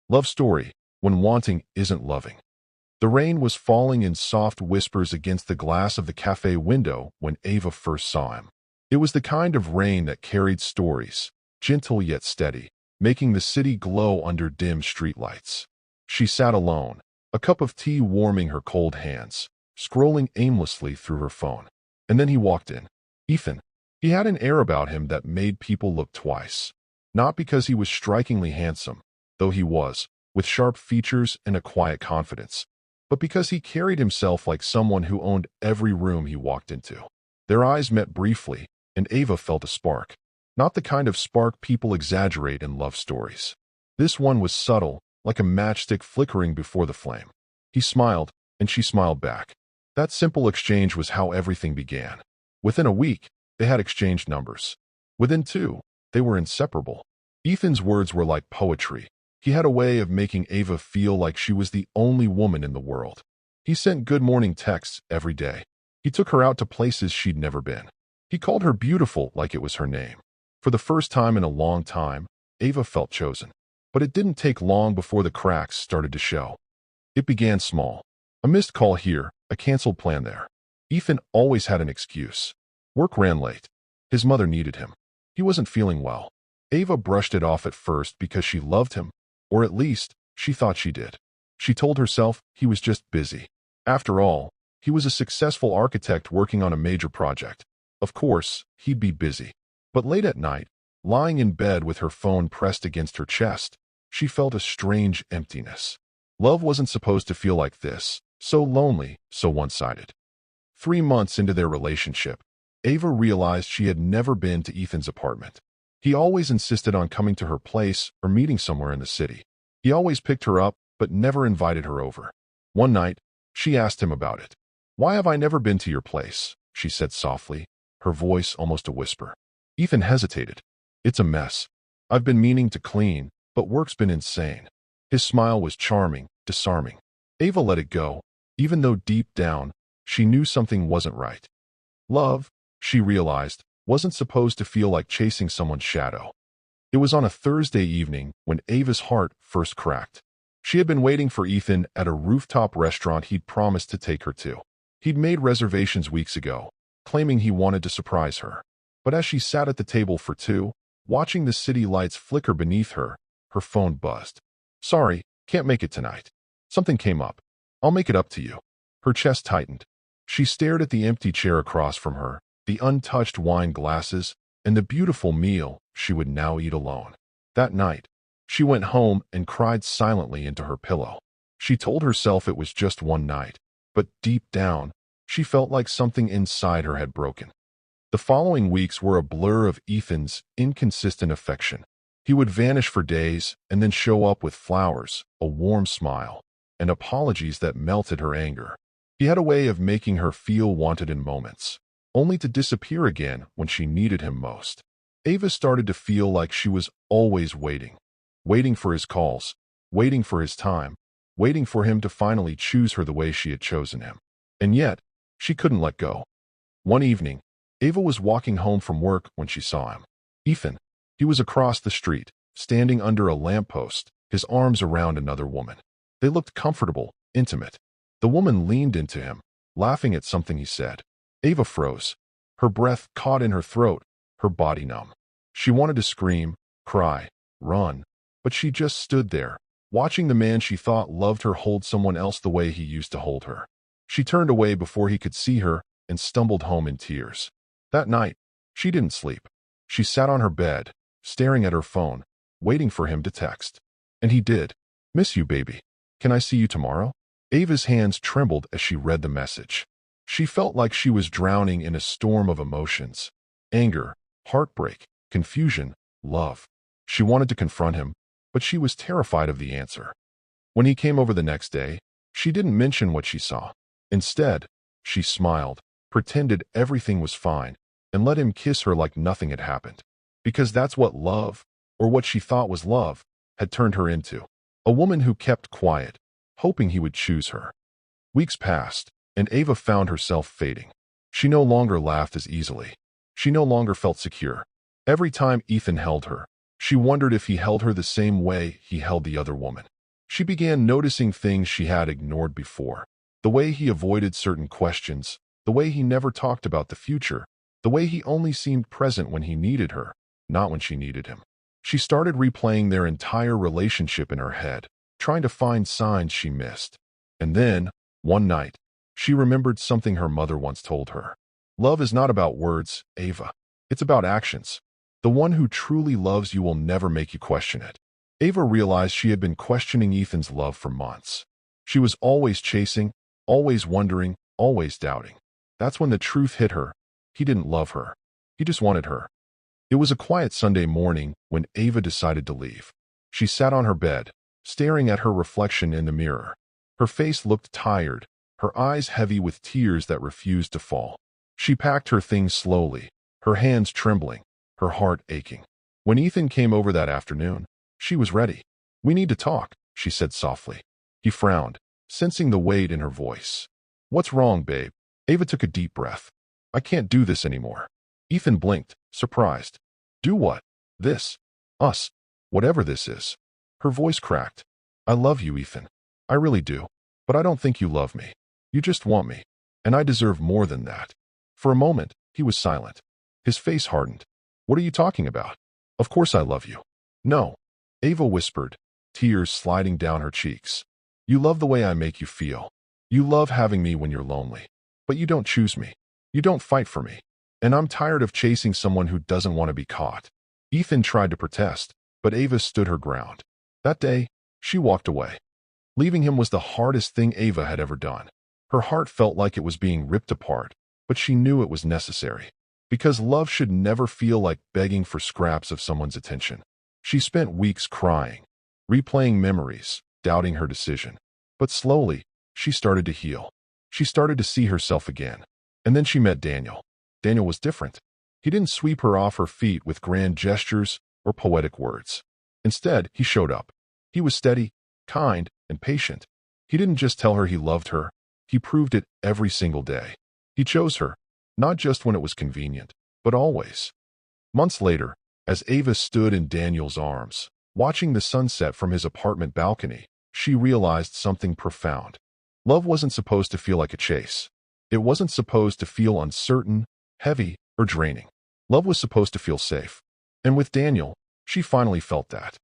Love story, when wanting isn't loving. The rain was falling in soft whispers against the glass of the cafe window when Ava first saw him. It was the kind of rain that carried stories, gentle yet steady, making the city glow under dim streetlights. She sat alone, a cup of tea warming her cold hands, scrolling aimlessly through her phone. And then he walked in. Ethan. He had an air about him that made people look twice. Not because he was strikingly handsome, though he was, with sharp features and a quiet confidence, but because he carried himself like someone who owned every room he walked into. Their eyes met briefly, and Ava felt a spark. Not the kind of spark people exaggerate in love stories. This one was subtle, like a matchstick flickering before the flame. He smiled, and she smiled back. That simple exchange was how everything began. Within a week, they had exchanged numbers. Within 2, they were inseparable. Ethan's words were like poetry. He had a way of making Ava feel like she was the only woman in the world. He sent good morning texts every day. He took her out to places she'd never been. He called her beautiful like it was her name. For the first time in a long time, Ava felt chosen. But it didn't take long before the cracks started to show. It began small. A missed call here, a canceled plan there. Ethan always had an excuse. Work ran late. His mother needed him. He wasn't feeling well. Ava brushed it off at first because she loved him, or at least, she thought she did. She told herself he was just busy. After all, he was a successful architect working on a major project. Of course, he'd be busy. But late at night, lying in bed with her phone pressed against her chest, she felt a strange emptiness. Love wasn't supposed to feel like this, so lonely, so one-sided. 3 months into their relationship, Ava realized she had never been to Ethan's apartment. He always insisted on coming to her place or meeting somewhere in the city. He always picked her up, but never invited her over. One night, she asked him about it. "Why have I never been to your place?" she said softly, her voice almost a whisper. Ethan hesitated. "It's a mess. I've been meaning to clean, but work's been insane." His smile was charming, disarming. Ava let it go, even though deep down, she knew something wasn't right. Love, she realized, wasn't supposed to feel like chasing someone's shadow. It was on a Thursday evening when Ava's heart first cracked. She had been waiting for Ethan at a rooftop restaurant he'd promised to take her to. He'd made reservations weeks ago, claiming he wanted to surprise her. But as she sat at the table for 2, watching the city lights flicker beneath her, her phone buzzed. "Sorry, can't make it tonight. Something came up. I'll make it up to you." Her chest tightened. She stared at the empty chair across from her, the untouched wine glasses, and the beautiful meal she would now eat alone. That night, she went home and cried silently into her pillow. She told herself it was just one night, but deep down, she felt like something inside her had broken. The following weeks were a blur of Ethan's inconsistent affection. He would vanish for days and then show up with flowers, a warm smile, and apologies that melted her anger. He had a way of making her feel wanted in moments, only to disappear again when she needed him most. Ava started to feel like she was always waiting. Waiting for his calls, waiting for his time, waiting for him to finally choose her the way she had chosen him. And yet, she couldn't let go. One evening, Ava was walking home from work when she saw him. Ethan. He was across the street, standing under a lamppost, his arms around another woman. They looked comfortable, intimate. The woman leaned into him, laughing at something he said. Ava froze. Her breath caught in her throat, her body numb. She wanted to scream, cry, run, but she just stood there, watching the man she thought loved her hold someone else the way he used to hold her. She turned away before he could see her and stumbled home in tears. That night, she didn't sleep. She sat on her bed, staring at her phone, waiting for him to text. And he did. "Miss you, baby. Can I see you tomorrow?" Ava's hands trembled as she read the message. She felt like she was drowning in a storm of emotions. Anger, heartbreak, confusion, love. She wanted to confront him, but she was terrified of the answer. When he came over the next day, she didn't mention what she saw. Instead, she smiled, pretended everything was fine, and let him kiss her like nothing had happened. Because that's what love, or what she thought was love, had turned her into. A woman who kept quiet, hoping he would choose her. Weeks passed, and Ava found herself fading. She no longer laughed as easily. She no longer felt secure. Every time Ethan held her, she wondered if he held her the same way he held the other woman. She began noticing things she had ignored before. The way he avoided certain questions, the way he never talked about the future, the way he only seemed present when he needed her, not when she needed him. She started replaying their entire relationship in her head, trying to find signs she missed. And then, one night, she remembered something her mother once told her. Love is not about words, Ava. It's about actions. The one who truly loves you will never make you question it. Ava realized she had been questioning Ethan's love for months. She was always chasing, always wondering, always doubting. That's when the truth hit her. He didn't love her. He just wanted her. It was a quiet Sunday morning when Ava decided to leave. She sat on her bed, staring at her reflection in the mirror. Her face looked tired, her eyes heavy with tears that refused to fall. She packed her things slowly, her hands trembling, her heart aching. When Ethan came over that afternoon, she was ready. "We need to talk," she said softly. He frowned, sensing the weight in her voice. "What's wrong, babe?" Ava took a deep breath. "I can't do this anymore." Ethan blinked, surprised. "Do what?" "This. Us. Whatever this is." Her voice cracked. "I love you, Ethan. I really do. But I don't think you love me. You just want me. And I deserve more than that." For a moment, he was silent. His face hardened. "What are you talking about?" "Of course I love you." "No." Ava whispered, tears sliding down her cheeks. "You love the way I make you feel. You love having me when you're lonely. But you don't choose me. You don't fight for me. And I'm tired of chasing someone who doesn't want to be caught." Ethan tried to protest, but Ava stood her ground. That day, she walked away. Leaving him was the hardest thing Ava had ever done. Her heart felt like it was being ripped apart, but she knew it was necessary. Because love should never feel like begging for scraps of someone's attention. She spent weeks crying, replaying memories, doubting her decision. But slowly, she started to heal. She started to see herself again. And then she met Daniel. Daniel was different. He didn't sweep her off her feet with grand gestures or poetic words. Instead, he showed up. He was steady, kind, and patient. He didn't just tell her he loved her. He proved it every single day. He chose her, not just when it was convenient, but always. Months later, as Ava stood in Daniel's arms, watching the sunset from his apartment balcony, she realized something profound. Love wasn't supposed to feel like a chase. It wasn't supposed to feel uncertain, heavy, or draining. Love was supposed to feel safe. And with Daniel, she finally felt that.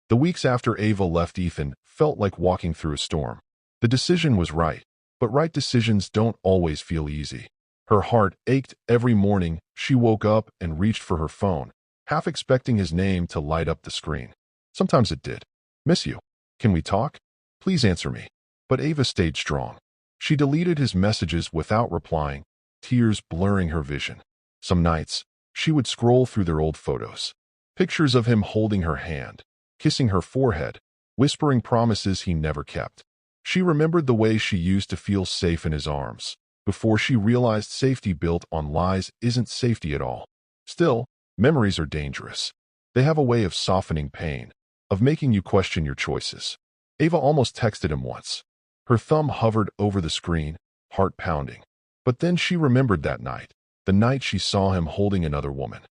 The weeks after Ava left Ethan felt like walking through a storm. The decision was right, but right decisions don't always feel easy. Her heart ached every morning she woke up and reached for her phone, half expecting his name to light up the screen. Sometimes it did. "Miss you. Can we talk? Please answer me." But Ava stayed strong. She deleted his messages without replying, tears blurring her vision. Some nights, she would scroll through their old photos. Pictures of him holding her hand, kissing her forehead, whispering promises he never kept. She remembered the way she used to feel safe in his arms, before she realized safety built on lies isn't safety at all. Still, memories are dangerous. They have a way of softening pain, of making you question your choices. Ava almost texted him once. Her thumb hovered over the screen, heart pounding. But then she remembered that night, the night she saw him holding another woman.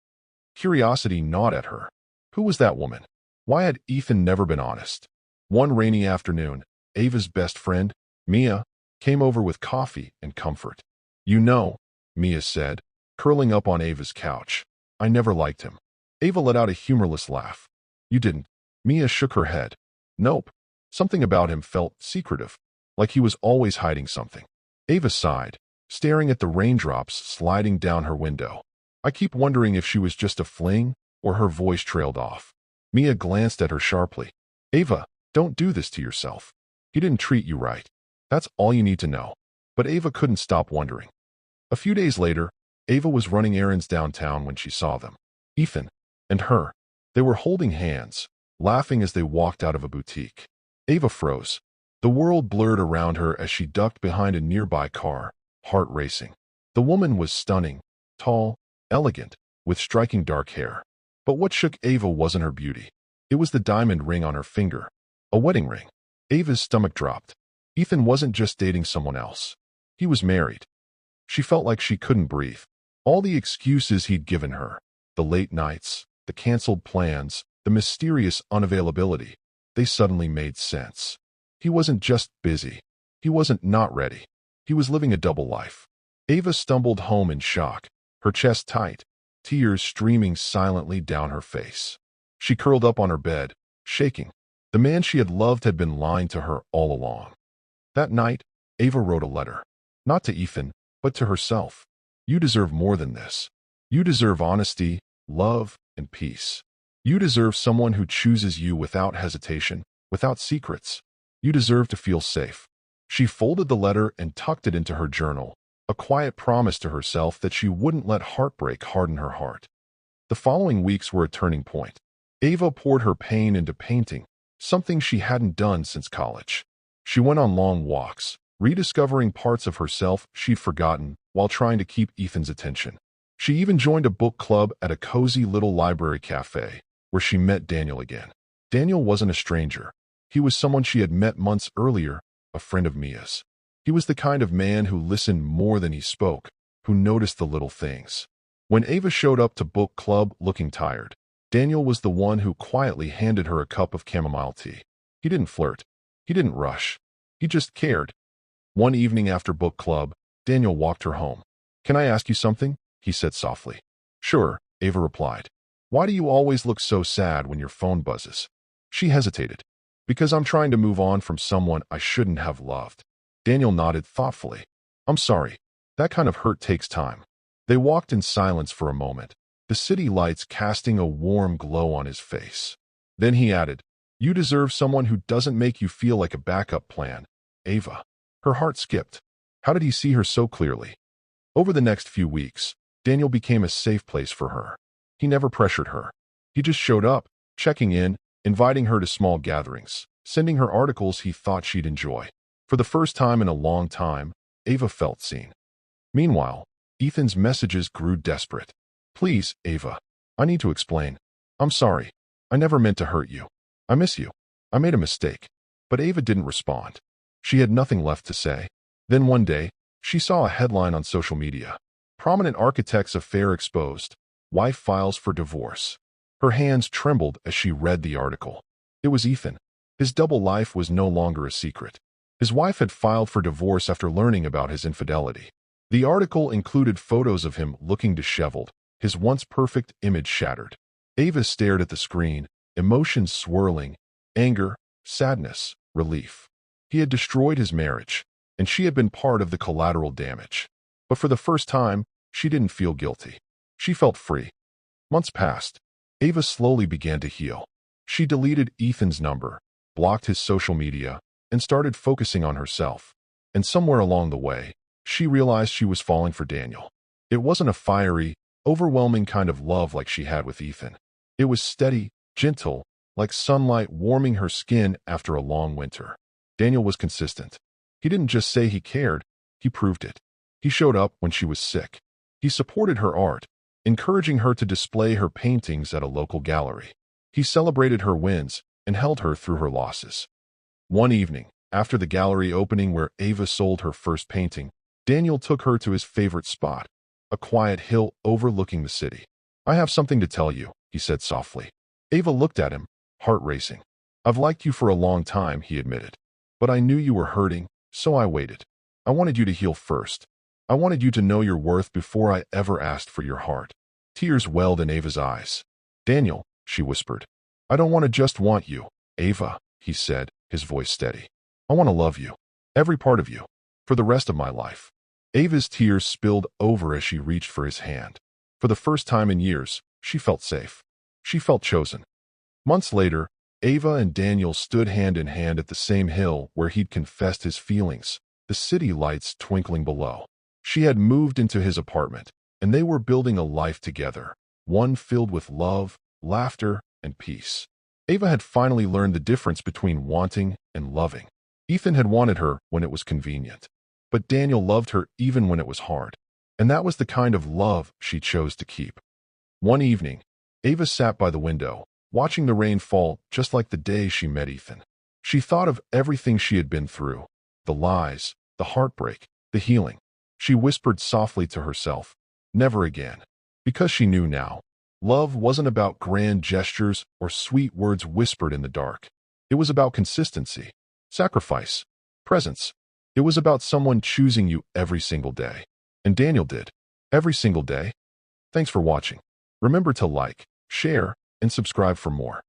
Curiosity gnawed at her. Who was that woman? Why had Ethan never been honest? One rainy afternoon, Ava's best friend, Mia, came over with coffee and comfort. "You know," Mia said, curling up on Ava's couch, "I never liked him." Ava let out a humorless laugh. "You didn't?" Mia shook her head. "Nope. Something about him felt secretive, like he was always hiding something." Ava sighed, staring at the raindrops sliding down her window. "I keep wondering if she was just a fling or her voice trailed off." Mia glanced at her sharply. "Ava, don't do this to yourself. He didn't treat you right. That's all you need to know." But Ava couldn't stop wondering. A few days later, Ava was running errands downtown when she saw them. Ethan and her. They were holding hands, laughing as they walked out of a boutique. Ava froze. The world blurred around her as she ducked behind a nearby car, heart racing. The woman was stunning, tall, elegant, with striking dark hair. But what shook Ava wasn't her beauty. It was the diamond ring on her finger. A wedding ring. Ava's stomach dropped. Ethan wasn't just dating someone else. He was married. She felt like she couldn't breathe. All the excuses he'd given her, the late nights, the canceled plans, the mysterious unavailability, they suddenly made sense. He wasn't just busy. He wasn't not ready. He was living a double life. Ava stumbled home in shock, her chest tight, tears streaming silently down her face. She curled up on her bed, shaking. The man she had loved had been lying to her all along. That night, Ava wrote a letter. Not to Ethan, but to herself. You deserve more than this. You deserve honesty, love, and peace. You deserve someone who chooses you without hesitation, without secrets. You deserve to feel safe. She folded the letter and tucked it into her journal, a quiet promise to herself that she wouldn't let heartbreak harden her heart. The following weeks were a turning point. Ava poured her pain into painting, something she hadn't done since college. She went on long walks, rediscovering parts of herself she'd forgotten while trying to keep Ethan's attention. She even joined a book club at a cozy little library cafe, where she met Daniel again. Daniel wasn't a stranger. He was someone she had met months earlier, a friend of Mia's. He was the kind of man who listened more than he spoke, who noticed the little things. When Ava showed up to book club looking tired, Daniel was the one who quietly handed her a cup of chamomile tea. He didn't flirt. He didn't rush. He just cared. One evening after book club, Daniel walked her home. Can I ask you something? He said softly. Sure, Ava replied. Why do you always look so sad when your phone buzzes? She hesitated. Because I'm trying to move on from someone I shouldn't have loved. Daniel nodded thoughtfully. I'm sorry. That kind of hurt takes time. They walked in silence for a moment, the city lights casting a warm glow on his face. Then he added, You deserve someone who doesn't make you feel like a backup plan, Ava. Her heart skipped. How did he see her so clearly? Over the next few weeks, Daniel became a safe place for her. He never pressured her. He just showed up, checking in, inviting her to small gatherings, sending her articles he thought she'd enjoy. For the first time in a long time, Ava felt seen. Meanwhile, Ethan's messages grew desperate. Please, Ava. I need to explain. I'm sorry. I never meant to hurt you. I miss you. I made a mistake. But Ava didn't respond. She had nothing left to say. Then one day, she saw a headline on social media. Prominent architect's affair exposed. Wife files for divorce. Her hands trembled as she read the article. It was Ethan. His double life was no longer a secret. His wife had filed for divorce after learning about his infidelity. The article included photos of him looking disheveled, his once perfect image shattered. Ava stared at the screen, emotions swirling, anger, sadness, relief. He had destroyed his marriage, and she had been part of the collateral damage. But for the first time, she didn't feel guilty. She felt free. Months passed. Ava slowly began to heal. She deleted Ethan's number, blocked his social media, and started focusing on herself. And somewhere along the way, she realized she was falling for Daniel. It wasn't a fiery, overwhelming kind of love like she had with Ethan. It was steady, gentle, like sunlight warming her skin after a long winter. Daniel was consistent. He didn't just say he cared, he proved it. He showed up when she was sick. He supported her art, encouraging her to display her paintings at a local gallery. He celebrated her wins and held her through her losses. One evening, after the gallery opening where Ava sold her first painting, Daniel took her to his favorite spot, a quiet hill overlooking the city. I have something to tell you, he said softly. Ava looked at him, heart racing. I've liked you for a long time, he admitted. But I knew you were hurting, so I waited. I wanted you to heal first. I wanted you to know your worth before I ever asked for your heart. Tears welled in Ava's eyes. Daniel, she whispered. I don't want to just want you, Ava, he said, his voice steady. I want to love you. Every part of you. For the rest of my life. Ava's tears spilled over as she reached for his hand. For the first time in years, she felt safe. She felt chosen. Months later, Ava and Daniel stood hand in hand at the same hill where he'd confessed his feelings, the city lights twinkling below. She had moved into his apartment, and they were building a life together, one filled with love, laughter, and peace. Ava had finally learned the difference between wanting and loving. Ethan had wanted her when it was convenient, but Daniel loved her even when it was hard, and that was the kind of love she chose to keep. One evening, Ava sat by the window, watching the rain fall just like the day she met Ethan. She thought of everything she had been through, the lies, the heartbreak, the healing. She whispered softly to herself, never again. Because she knew now, love wasn't about grand gestures or sweet words whispered in the dark. It was about consistency. sacrifice, presence. It was about someone choosing you every single day. And Daniel did. Every single day. Thanks for watching. Remember to like, share, and subscribe for more.